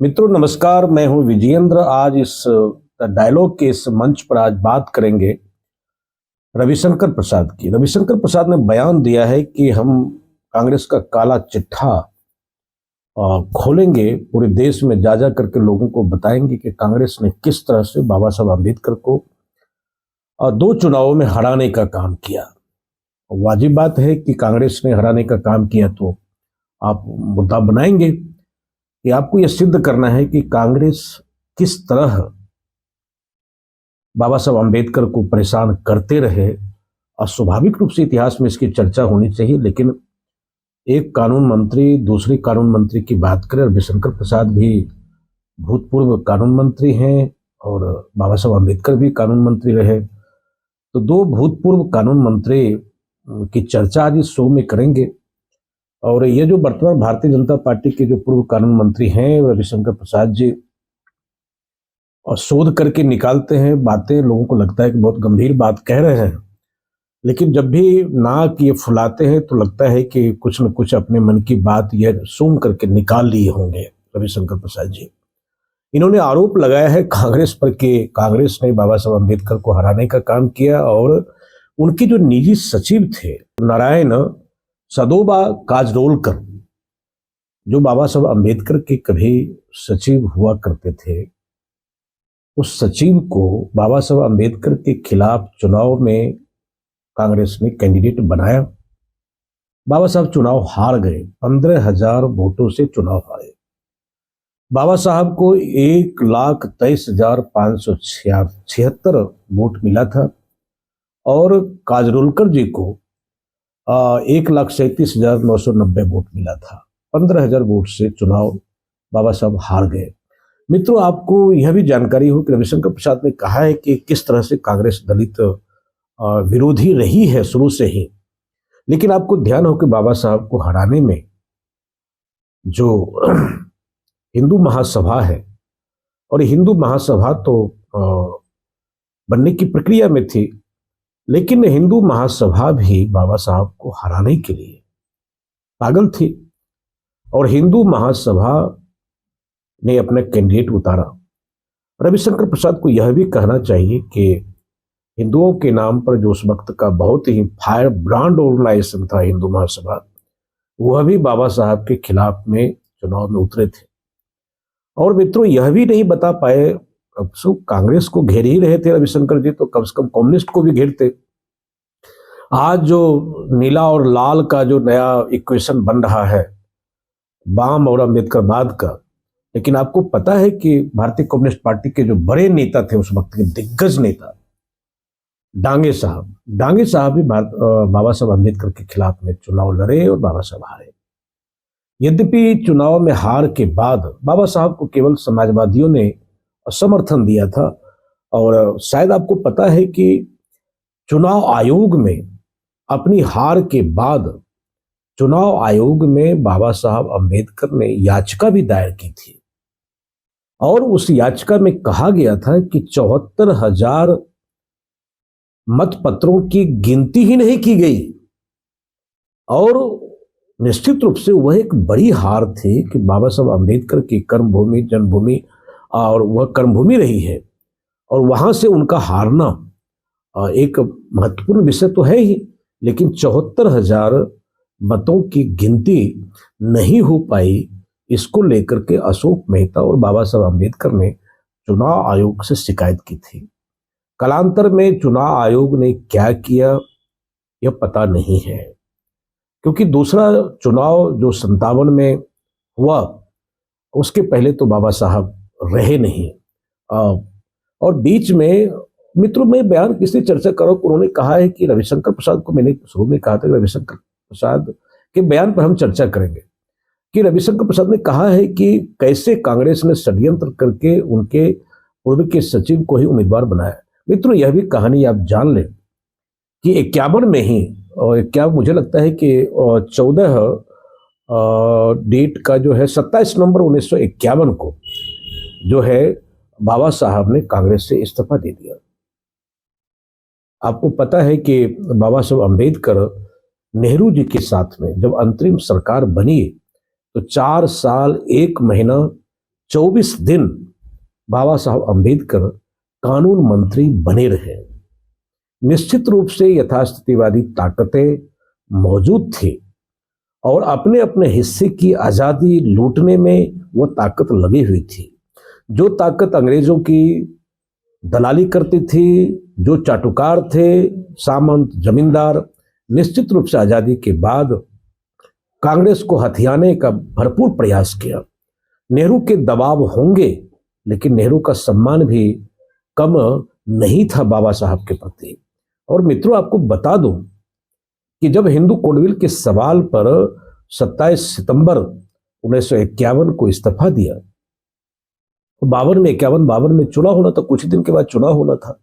मित्रों नमस्कार, मैं हूं विजयेंद्र। आज इस डायलॉग के इस मंच पर आज बात करेंगे रविशंकर प्रसाद की। रविशंकर प्रसाद ने बयान दिया है कि हम कांग्रेस का काला चिट्ठा खोलेंगे, पूरे देश में जा जा करके लोगों को बताएंगे कि कांग्रेस ने किस तरह से बाबा साहब अम्बेडकर को दो चुनावों में हराने का काम किया। वाजिब बात है कि कांग्रेस ने हराने का काम किया तो आप मुद्दा बनाएंगे कि आपको यह सिद्ध करना है कि कांग्रेस किस तरह बाबा साहब अम्बेडकर को परेशान करते रहे। और स्वाभाविक रूप से इतिहास में इसकी चर्चा होनी चाहिए, लेकिन एक कानून मंत्री दूसरी कानून मंत्री की बात करें, रविशंकर प्रसाद भी भूतपूर्व कानून मंत्री हैं और बाबा साहब अम्बेडकर भी कानून मंत्री रहे, तो दो भूतपूर्व कानून मंत्री की चर्चा आज इस शो में करेंगे। और ये जो वर्तमान भारतीय जनता पार्टी के जो पूर्व कानून मंत्री हैं रविशंकर प्रसाद जी, और शोध करके निकालते हैं बातें, लोगों को लगता है कि बहुत गंभीर बात कह रहे हैं, लेकिन जब भी नाक ये फुलाते हैं तो लगता है कि कुछ न कुछ अपने मन की बात ये सूंघ करके निकाल लिए होंगे रविशंकर प्रसाद जी। इन्होंने आरोप लगाया है कांग्रेस पर कि कांग्रेस ने बाबा साहब अम्बेडकर को हराने का काम किया, और उनके जो निजी सचिव थे नारायण सदोबा काजरोलकर, जो बाबा साहब अम्बेडकर के कभी सचिव हुआ करते थे, उस सचिव को बाबा साहब अम्बेडकर के खिलाफ चुनाव में कांग्रेस ने कैंडिडेट बनाया। बाबा साहब चुनाव हार गए, 15,000 वोटों से चुनाव हारे। बाबा साहब को 1,23,576 वोट मिला था और काजरोलकर जी को 1,37,990 वोट मिला था। 15,000 वोट से चुनाव बाबा साहब हार गए। मित्रों, आपको यह भी जानकारी हो कि रविशंकर प्रसाद ने कहा है कि किस तरह से कांग्रेस दलित विरोधी रही है शुरू से ही, लेकिन आपको ध्यान हो कि बाबा साहब को हराने में जो हिंदू महासभा है, और हिंदू महासभा तो बनने की प्रक्रिया में थी, लेकिन हिंदू महासभा भी बाबा साहब को हराने के लिए पागल थी, और हिंदू महासभा ने अपना कैंडिडेट उतारा। रविशंकर प्रसाद को यह भी कहना चाहिए कि हिंदुओं के नाम पर जो उस वक्त का बहुत ही फायर ब्रांड ऑर्गेनाइजेशन था हिंदू महासभा, वह भी बाबा साहब के खिलाफ में चुनाव में उतरे थे। और मित्रों, यह भी नहीं बता पाए, अब कांग्रेस को घेर ही रहे थे रविशंकर जी, तो कम से कम कम्युनिस्ट को भी घेरते। आज जो नीला और लाल का जो नया इक्वेशन बन रहा है वाम और अम्बेडकरवाद का, लेकिन आपको पता है कि भारतीय कम्युनिस्ट पार्टी के जो बड़े नेता थे उस वक्त के दिग्गज नेता डांगे साहब भी बाबा साहब अम्बेडकर के खिलाफ में चुनाव लड़े और बाबा साहब हारे। यद्यपि चुनाव में हार के बाद बाबा साहब को केवल समाजवादियों ने समर्थन दिया था, और शायद आपको पता है कि चुनाव आयोग में अपनी हार के बाद चुनाव आयोग में बाबा साहब अम्बेडकर ने याचिका भी दायर की थी, और उस याचिका में कहा गया था कि 74,000 मतपत्रों की गिनती ही नहीं की गई, और निश्चित रूप से वह एक बड़ी हार थी कि बाबा साहब अम्बेडकर की कर्मभूमि जन्मभूमि और वह कर्मभूमि रही है, और वहां से उनका हारना एक महत्वपूर्ण विषय तो है ही, लेकिन 74,000 मतों की गिनती नहीं हो पाई। इसको लेकर के अशोक मेहता और बाबा साहब अम्बेडकर ने चुनाव आयोग से शिकायत की थी। कालांतर में चुनाव आयोग ने क्या किया यह पता नहीं है, क्योंकि दूसरा चुनाव जो 57 में हुआ उसके पहले तो बाबा साहब रहे नहीं। और बीच में मित्रों, मैं बयान किससे चर्चा करूं, उन्होंने कहा है कि रविशंकर प्रसाद को, मैंने शुरू में कहा था रविशंकर प्रसाद के बयान पर हम चर्चा करेंगे, कि रविशंकर प्रसाद ने कहा है कि कैसे कांग्रेस ने षड्यंत्र करके उनके पूर्व के सचिव को ही उम्मीदवार बनाया। मित्रों, यह भी कहानी आप जान लें कि 51 में ही, और क्या मुझे लगता है कि 14 डेट का जो है 27 नवंबर 1951 को जो है बाबा साहब ने कांग्रेस से इस्तीफा दे दिया। आपको पता है कि बाबा साहब अम्बेडकर नेहरू जी के साथ में जब अंतरिम सरकार बनी तो 4 साल 1 महीना 24 दिन बाबा साहब अंबेडकर कानून मंत्री बने रहे। निश्चित रूप से यथास्थितिवादी ताकतें मौजूद थी और अपने अपने हिस्से की आज़ादी लूटने में वो ताकत लगी हुई थी। जो ताकत अंग्रेजों की दलाली करती थी, जो चाटुकार थे, सामंत, जमींदार, निश्चित रूप से आज़ादी के बाद कांग्रेस को हथियाने का भरपूर प्रयास किया। नेहरू के दबाव होंगे, लेकिन नेहरू का सम्मान भी कम नहीं था बाबा साहब के प्रति। और मित्रों, आपको बता दूं कि जब हिंदू कोडविल के सवाल पर 27 सितंबर 1951 को इस्तीफा दिया, तो 52 में चुनाव होना था, कुछ ही दिन के बाद चुनाव होना था।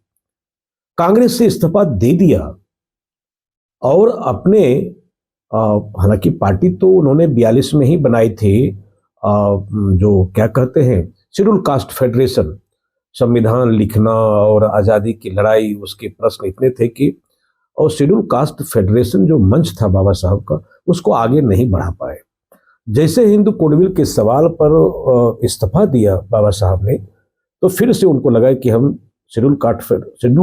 कांग्रेस से इस्तीफा दे दिया और अपने हालांकि पार्टी तो उन्होंने 42 में ही बनाई थी, जो क्या कहते हैं शेड्यूल कास्ट फेडरेशन। संविधान लिखना और आज़ादी की लड़ाई, उसके प्रश्न इतने थे कि और शेड्यूल कास्ट फेडरेशन जो मंच था बाबा साहब का, उसको आगे नहीं बढ़ा पाए। जैसे हिंदू कोडविल के सवाल पर इस्तीफा दिया बाबा साहब ने, तो फिर से उनको लगा कि हम शेड्यूल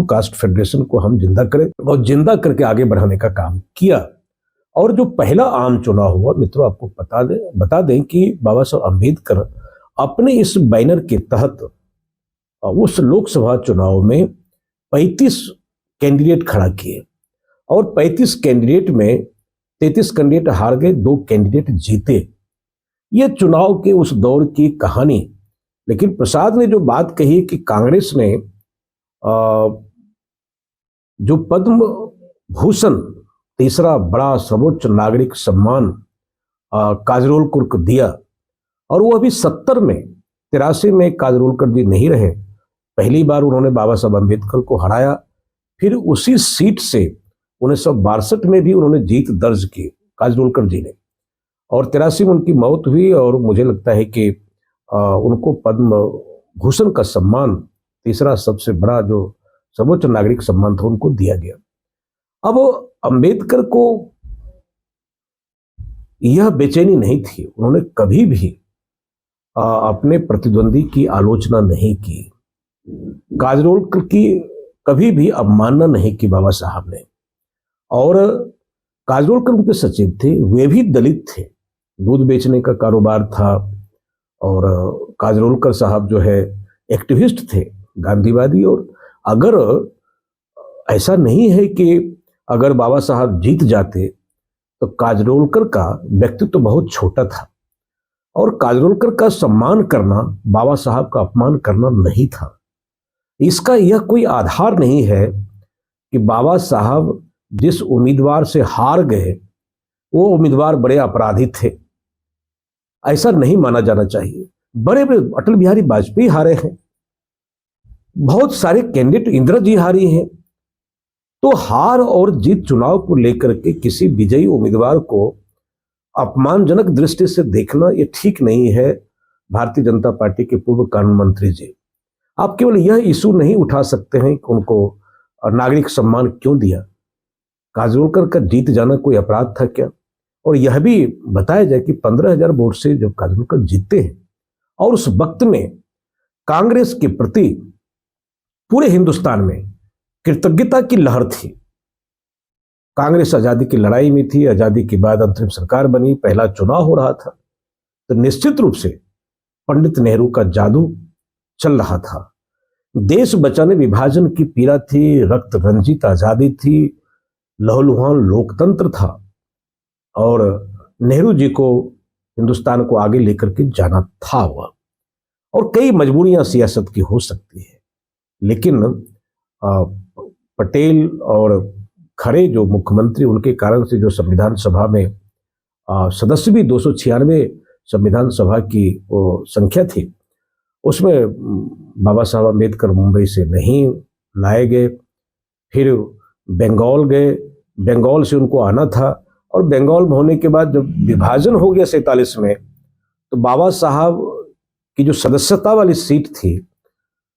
कास्ट फेडरेशन को हम जिंदा करें और जिंदा करके आगे बढ़ाने का काम किया। और जो पहला आम चुनाव हुआ, मित्रों आपको बता दें कि बाबा साहब अम्बेडकर अपने इस बैनर के तहत उस लोकसभा चुनाव में 35 कैंडिडेट खड़ा किए और 35 कैंडिडेट में 33 कैंडिडेट हार गए, 2 कैंडिडेट जीते। ये चुनाव के उस दौर की कहानी। लेकिन प्रसाद ने जो बात कही कि कांग्रेस ने जो पद्म भूषण, तीसरा बड़ा सर्वोच्च नागरिक सम्मान काजरोलकर को दिया, और वो अभी 70 में, 83 में काजरोलकर जी नहीं रहे, पहली बार उन्होंने बाबा साहब अम्बेडकर को हराया। फिर उसी सीट से 1962 में भी उन्होंने जीत दर्ज की काजरोलकर जी ने, और 83 में उनकी मौत हुई। और मुझे लगता है कि उनको पद्म भूषण का सम्मान, तीसरा सबसे बड़ा जो सर्वोच्च नागरिक सम्मान था, उनको दिया गया। अब अंबेडकर को यह बेचैनी नहीं थी, उन्होंने कभी भी अपने प्रतिद्वंदी की आलोचना नहीं की, काजरोलकर की कभी भी अवमानना नहीं की बाबा साहब ने। और काजरोलकर उनके सचिव थे, वे भी दलित थे, दूध बेचने का कारोबार था। और काजरोलकर साहब जो है एक्टिविस्ट थे, गांधीवादी। और अगर ऐसा नहीं है कि अगर बाबा साहब जीत जाते तो काजरोलकर का व्यक्तित्व तो बहुत छोटा था, और काजरोलकर का सम्मान करना बाबा साहब का अपमान करना नहीं था। इसका यह कोई आधार नहीं है कि बाबा साहब जिस उम्मीदवार से हार गए वो उम्मीदवार बड़े अपराधी थे, ऐसा नहीं माना जाना चाहिए। बड़े बड़े अटल बिहारी वाजपेयी हारे हैं, बहुत सारे कैंडिडेट इंदिरा जी हारी हैं। तो हार और जीत चुनाव को लेकर के किसी विजयी उम्मीदवार को अपमानजनक दृष्टि से देखना ये ठीक नहीं है। भारतीय जनता पार्टी के पूर्व कानून मंत्री जी, आप केवल यह इशू नहीं उठा सकते हैं कि उनको नागरिक सम्मान क्यों दिया। काजरोलकर का जीत जाना कोई अपराध था क्या? और यह भी बताया जाए कि 15,000 वोट से जब काजरोलकर जीतते हैं, और उस वक्त में कांग्रेस के प्रति पूरे हिंदुस्तान में कृतज्ञता की लहर थी। कांग्रेस आजादी की लड़ाई में थी, आजादी के बाद अंतरिम सरकार बनी, पहला चुनाव हो रहा था, तो निश्चित रूप से पंडित नेहरू का जादू चल रहा था। देश बचाने विभाजन की पीड़ा थी, रक्त रंजित आजादी थी, लहूलुहान लोकतंत्र था, और नेहरू जी को हिंदुस्तान को आगे लेकर के जाना था वह। और कई मजबूरियां सियासत की हो सकती है, लेकिन पटेल और खरे जो मुख्यमंत्री, उनके कारण से जो संविधान सभा में सदस्य भी 296 संविधान सभा की वो संख्या थी, उसमें बाबा साहब अम्बेडकर मुंबई से नहीं लाए गए। फिर बंगाल गए, बंगाल से उनको आना था, और बंगाल में होने के बाद जब विभाजन हो गया 47 में, तो बाबा साहब की जो सदस्यता वाली सीट थी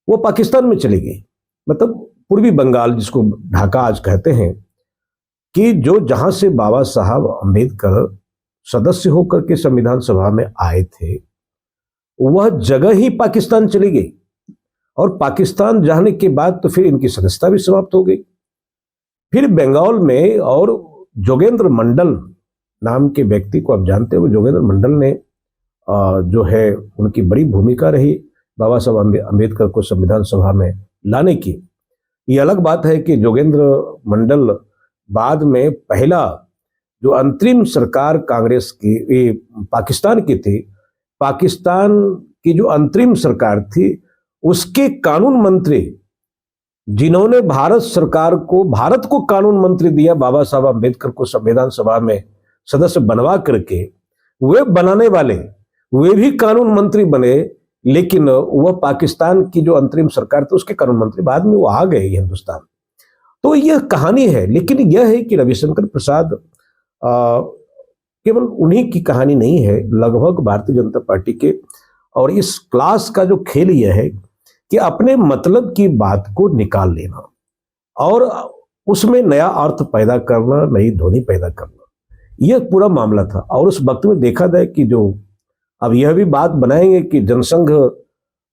वो पाकिस्तान में चली गई। मतलब पूर्वी बंगाल, जिसको ढाका आज कहते हैं, कि जो जहां से बाबा साहब अम्बेडकर सदस्य होकर के संविधान सभा में आए थे, वह जगह ही पाकिस्तान चली गई और पाकिस्तान जाने के बाद तो फिर इनकी सदस्यता भी समाप्त हो गई। फिर बंगाल में और जोगेंद्र मंडल नाम के व्यक्ति को आप जानते हो, जोगेंद्र मंडल ने जो है उनकी बड़ी भूमिका रही बाबा साहब अम्बेडकर को संविधान सभा में लाने की। ये अलग बात है कि जोगेंद्र मंडल बाद में पहला जो अंतरिम सरकार कांग्रेस की पाकिस्तान की थी, पाकिस्तान की जो अंतरिम सरकार थी उसके कानून मंत्री जिन्होंने भारत को कानून मंत्री दिया बाबा साहब अम्बेडकर को संविधान सभा में सदस्य बनवा करके, वे बनाने वाले वे भी कानून मंत्री बने, लेकिन वह पाकिस्तान की जो अंतरिम सरकार थी उसके कानून मंत्री बाद में वो आ गए हिंदुस्तान। तो यह कहानी है, लेकिन यह है कि रविशंकर प्रसाद केवल उन्हीं की कहानी नहीं है, लगभग भारतीय जनता पार्टी के। और इस क्लास का जो खेल यह है कि अपने मतलब की बात को निकाल लेना और उसमें नया अर्थ पैदा करना, नई ध्वनि पैदा करना, यह पूरा मामला था। और उस वक्त में देखा जाए कि जो अब यह भी बात बनाएंगे कि जनसंघ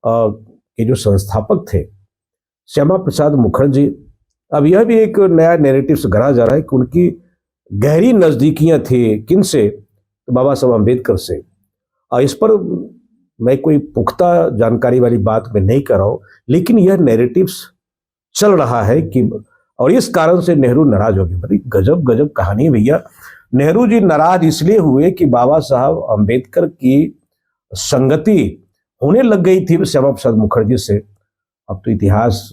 के जो संस्थापक थे श्यामा प्रसाद मुखर्जी, अब यह भी एक नया नैरेटिव से गढ़ा जा रहा है कि उनकी गहरी नजदीकियां थी किनसे, तो बाबा साहब अम्बेडकर से। और इस पर मैं कोई पुख्ता जानकारी वाली बात मैं नहीं कर रहा हूं, लेकिन यह नैरेटिव्स चल रहा है कि, और इस कारण से नेहरू नाराज हो गए। बड़ी गजब गजब कहानी है भैया। नेहरू जी नाराज इसलिए हुए कि बाबा साहब अम्बेडकर की संगति होने लग गई थी श्यामा प्रसाद मुखर्जी से। अब तो इतिहास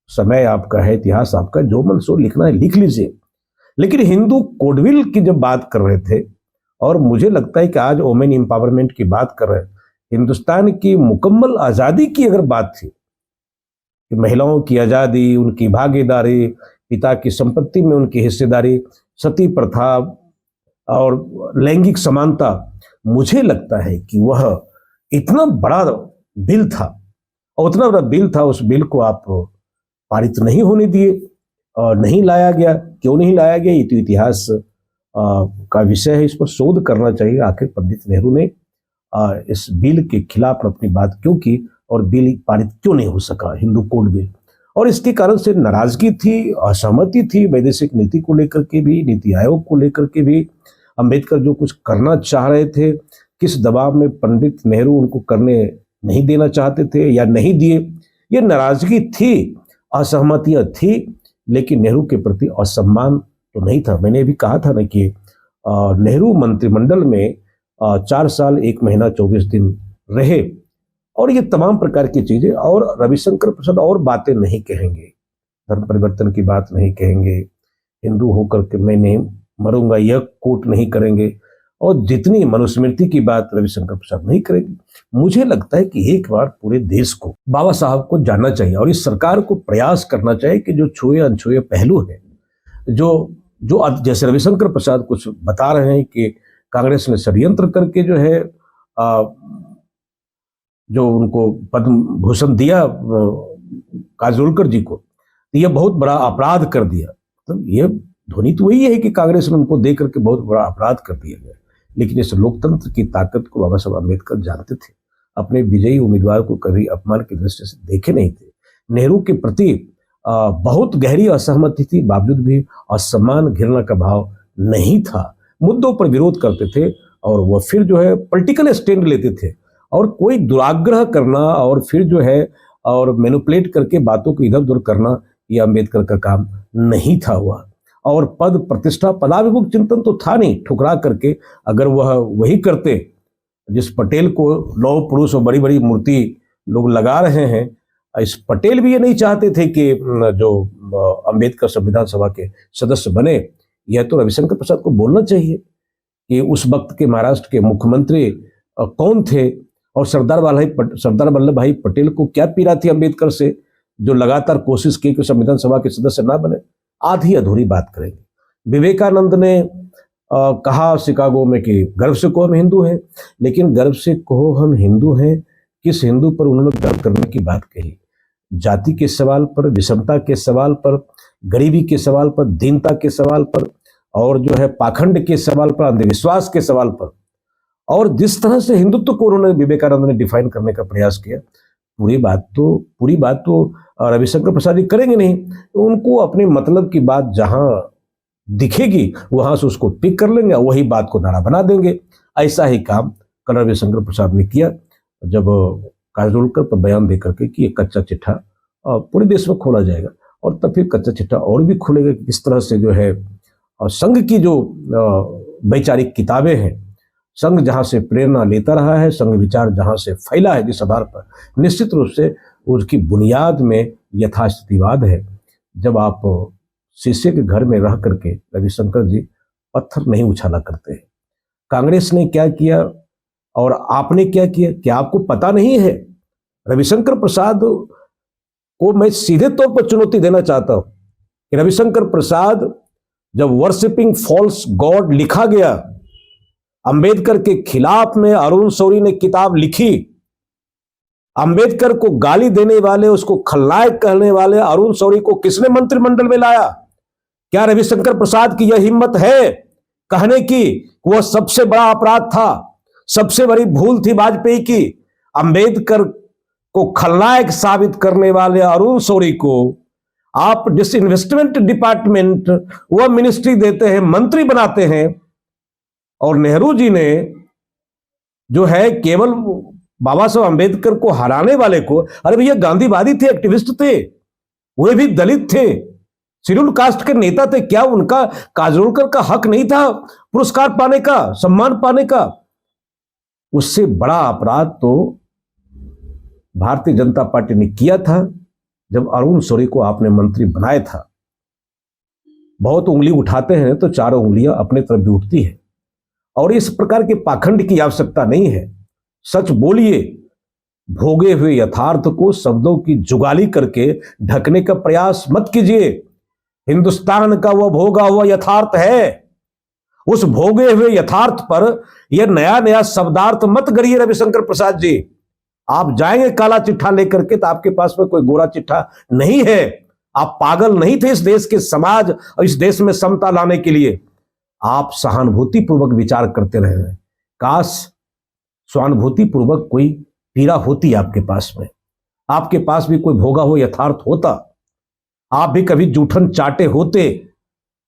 समय आपका है, इतिहास आपका, जो मन सो लिखना है लिख लीजिए। लेकिन हिंदू कोडविल की जब बात कर रहे थे, और मुझे लगता है कि आज वोमेन एम्पावरमेंट की बात कर रहे हैं, हिंदुस्तान की मुकम्मल आज़ादी की अगर बात थी कि महिलाओं की आज़ादी, उनकी भागीदारी, पिता की संपत्ति में उनकी हिस्सेदारी, सती प्रथा और लैंगिक समानता, मुझे लगता है कि वह इतना बड़ा बिल था और उतना बड़ा बिल था, उस बिल को आप पारित नहीं होने दिए और नहीं लाया गया। क्यों नहीं लाया गया, ये तो इतिहास का विषय है, इस पर शोध करना चाहिए। आखिर पंडित नेहरू ने इस बिल के खिलाफ अपनी बात क्यों की और बिल पारित क्यों नहीं हो सका, हिंदू कोड बिल। और इसके कारण से नाराजगी थी, असहमति थी वैदेशिक नीति को लेकर के भी, नीति आयोग को लेकर के भी। अंबेडकर जो कुछ करना चाह रहे थे, किस दबाव में पंडित नेहरू उनको करने नहीं देना चाहते थे या नहीं दिए, ये नाराजगी थी, असहमतियां थी, लेकिन नेहरू के प्रति असम्मान तो नहीं था। मैंने भी कहा था ना कि नेहरू मंत्रिमंडल में 4 साल 1 महीना 24 दिन रहे, और ये तमाम प्रकार की चीजें। और रविशंकर प्रसाद और बातें नहीं कहेंगे, धर्म परिवर्तन की बात नहीं कहेंगे, हिंदू होकर के मैं नहीं मरूंगा यह कोट नहीं करेंगे, और जितनी मनुस्मृति की बात रविशंकर प्रसाद नहीं करेंगे। मुझे लगता है कि एक बार पूरे देश को बाबा साहब को जानना चाहिए और इस सरकार को प्रयास करना चाहिए कि जो छुए अनछुए पहलू है, जो जैसे रविशंकर प्रसाद कुछ बता रहे हैं कि कांग्रेस ने षड्यंत्र करके जो है जो उनको पद्म भूषण दिया काजोलकर जी को, तो यह बहुत बड़ा अपराध कर दिया। तो यह ध्वनि तो वही है कि कांग्रेस ने उनको दे करके बहुत बड़ा अपराध कर दिया गया। लेकिन इस लोकतंत्र की ताकत को बाबा साहब अम्बेडकर जानते थे, अपने विजयी उम्मीदवार को कभी अपमान की दृष्टि से देखे नहीं थे। नेहरू के प्रति बहुत गहरी असहमति थी, बावजूद भी असम्मान घृणा का भाव नहीं था। मुद्दों पर विरोध करते थे और वह फिर जो है पॉलिटिकल स्टैंड लेते थे, और कोई दुराग्रह करना और फिर जो है और मैनिपुलेट करके बातों को इधर उधर करना, यह अम्बेडकर का काम नहीं था हुआ। और पद प्रतिष्ठा पदाभिमुख चिंतन तो था नहीं, ठुकरा करके अगर वह वही करते जिस पटेल को लौह पुरुष और बड़ी बड़ी मूर्ति लोग लगा रहे हैं, इस पटेल भी ये नहीं चाहते थे कि जो अम्बेडकर संविधान सभा के सदस्य बने। यह तो रविशंकर प्रसाद को बोलना चाहिए कि उस वक्त के महाराष्ट्र के मुख्यमंत्री कौन थे और सरदार वल्लभ भाई पटेल को क्या पीड़ा थी अम्बेडकर से, जो लगातार कोशिश की कि संविधान सभा के सदस्य ना बने। आधी अधूरी बात करेंगे। विवेकानंद ने कहा शिकागो में कि गर्व से कहो हम हिंदू हैं, लेकिन गर्व से कहो हम हिंदू हैं, किस हिंदू पर उन्होंने गर्व करने की बात कही? जाति के सवाल पर, विषमता के सवाल पर, गरीबी के सवाल पर, दीनता के सवाल पर, और जो है पाखंड के सवाल पर, अंधविश्वास के सवाल पर। और जिस तरह से हिंदुत्व को उन्होंने विवेकानंद ने डिफाइन करने का प्रयास किया, पूरी बात तो रविशंकर प्रसाद जी करेंगे नहीं। तो उनको अपने मतलब की बात जहां दिखेगी वहां से उसको पिक कर लेंगे, वही बात को नारा बना देंगे। ऐसा ही काम कल रविशंकर प्रसाद ने किया जब काजोलकर पर बयान देकर के कि ये कच्चा चिट्ठा पूरे देश में खोला जाएगा, और तब फिर कच्चा चिट्ठा और भी खोलेगा कि किस तरह से जो है संघ की जो वैचारिक किताबें हैं, संघ जहां से प्रेरणा लेता रहा है, संघ विचार जहां से फैला है जिस आधार पर, निश्चित रूप से उसकी बुनियाद में यथास्थितिवाद है। जब आप शीशे के घर में रह करके रविशंकर जी पत्थर नहीं उछाला करते हैं। कांग्रेस ने क्या किया और आपने क्या किया, क्या आपको पता नहीं है? रविशंकर प्रसाद को मैं सीधे तौर पर चुनौती देना चाहता हूं कि रविशंकर प्रसाद, जब वर्शिपिंग फॉल्स गॉड लिखा गया, अंबेडकर के खिलाफ में अरुण शौरी ने किताब लिखी, अंबेडकर को गाली देने वाले, उसको खलनायक कहने वाले अरुण शौरी को किसने मंत्रिमंडल में लाया? क्या रविशंकर प्रसाद की यह हिम्मत है कहने की वह सबसे बड़ा अपराध था, सबसे बड़ी भूल थी वाजपेयी की? अंबेडकर को खलनायक साबित करने वाले अरुण शौरी को आप डिसइन्वेस्टमेंट डिपार्टमेंट वह मिनिस्ट्री देते हैं, मंत्री बनाते हैं, और नेहरू जी ने जो है केवल बाबा साहब अंबेडकर को हराने वाले को, अरे भैया गांधीवादी थे, एक्टिविस्ट थे, वे भी दलित थे, शेड्यूल कास्ट के नेता थे, क्या उनका काजोलकर का हक नहीं था पुरस्कार पाने का, सम्मान पाने का? उससे बड़ा अपराध तो भारतीय जनता पार्टी ने किया था जब अरुण शौरी को आपने मंत्री बनाया था। बहुत उंगली उठाते हैं तो चारों उंगलियां अपने तरफ भी उठती है, और इस प्रकार के पाखंड की आवश्यकता नहीं है। सच बोलिए, भोगे हुए यथार्थ को शब्दों की जुगाली करके ढकने का प्रयास मत कीजिए। हिंदुस्तान का वह भोगा हुआ यथार्थ है, उस भोगे हुए यथार्थ पर यह नया नया शब्दार्थ मत गढ़िए रविशंकर प्रसाद जी। आप जाएंगे काला चिट्ठा लेकर के तो आपके पास में कोई गोरा चिट्ठा नहीं है। आप पागल नहीं थे इस देश के समाज और इस देश में समता लाने के लिए। आप सहानुभूति पूर्वक विचार करते रहे हैं। काश सहानुभूति पूर्वक कोई पीड़ा होती आपके पास में, आपके पास भी कोई भोगा हुआ यथार्थ होता, आप भी कभी जूठन चाटे होते,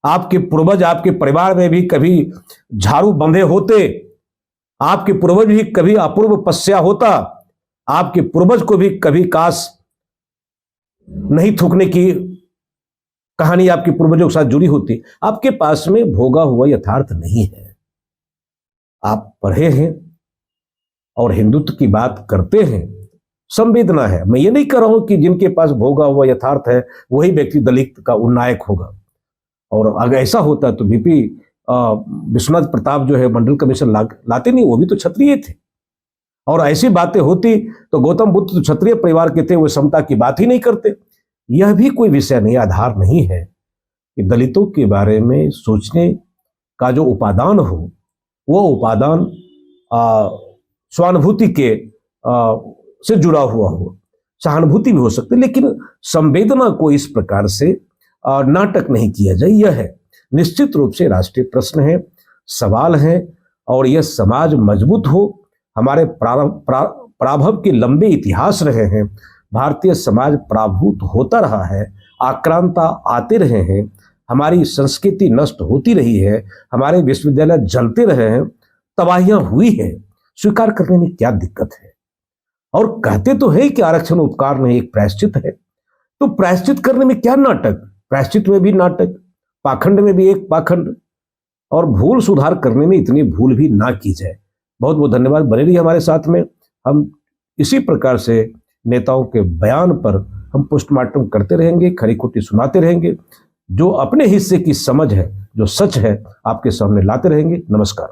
आपके पूर्वज, आपके परिवार में भी कभी झाड़ू बंधे होते, आपके पूर्वज भी कभी अपूर्व पश्या होता, आपके पूर्वज को भी कभी काश नहीं थूकने की कहानी आपके पूर्वजों के साथ जुड़ी होती। आपके पास में भोगा हुआ यथार्थ नहीं है। आप पढ़े हैं और हिंदुत्व की बात करते हैं, संवेदना है। मैं ये नहीं कह रहा हूं कि जिनके पास भोगा हुआ यथार्थ है वही व्यक्ति दलित का उन्नायक होगा, और अगर ऐसा होता तो बीपी विश्वनाथ प्रताप जो है मंडल कमीशन लाते नहीं, वो भी तो क्षत्रिय थे। और ऐसी बातें होती तो गौतम बुद्ध तो क्षत्रिय परिवार के थे, वो समता की बात ही नहीं करते। यह भी कोई विषय नहीं, आधार नहीं है कि दलितों के बारे में सोचने का जो उपादान हो वो उपादान स्वानुभूति के से जुड़ा हुआ हो। सहानुभूति भी हो सकती है, लेकिन संवेदना को इस प्रकार से नाटक नहीं किया जाए। यह है निश्चित रूप से राष्ट्रीय प्रश्न है, सवाल है, और यह समाज मजबूत हो। हमारे प्राभव के लंबे इतिहास रहे हैं, भारतीय समाज पराभूत होता रहा है, आक्रांता आते रहे हैं, हमारी संस्कृति नष्ट होती रही है, हमारे विश्वविद्यालय जलते रहे हैं, तबाहियां हुई है। स्वीकार करने में क्या दिक्कत है? और कहते तो है कि आरक्षण उपकार नहीं एक प्रायश्चित है, तो प्रायश्चित करने में क्या नाटक? प्रायश्चित में भी नाटक, पाखंड में भी एक पाखंड, और भूल सुधार करने में इतनी भूल भी ना की जाए। बहुत बहुत धन्यवाद, बने रहिए हमारे साथ में। हम इसी प्रकार से नेताओं के बयान पर हम पोस्टमार्टम करते रहेंगे, खरी खोटी सुनाते रहेंगे, जो अपने हिस्से की समझ है, जो सच है, आपके सामने लाते रहेंगे। नमस्कार।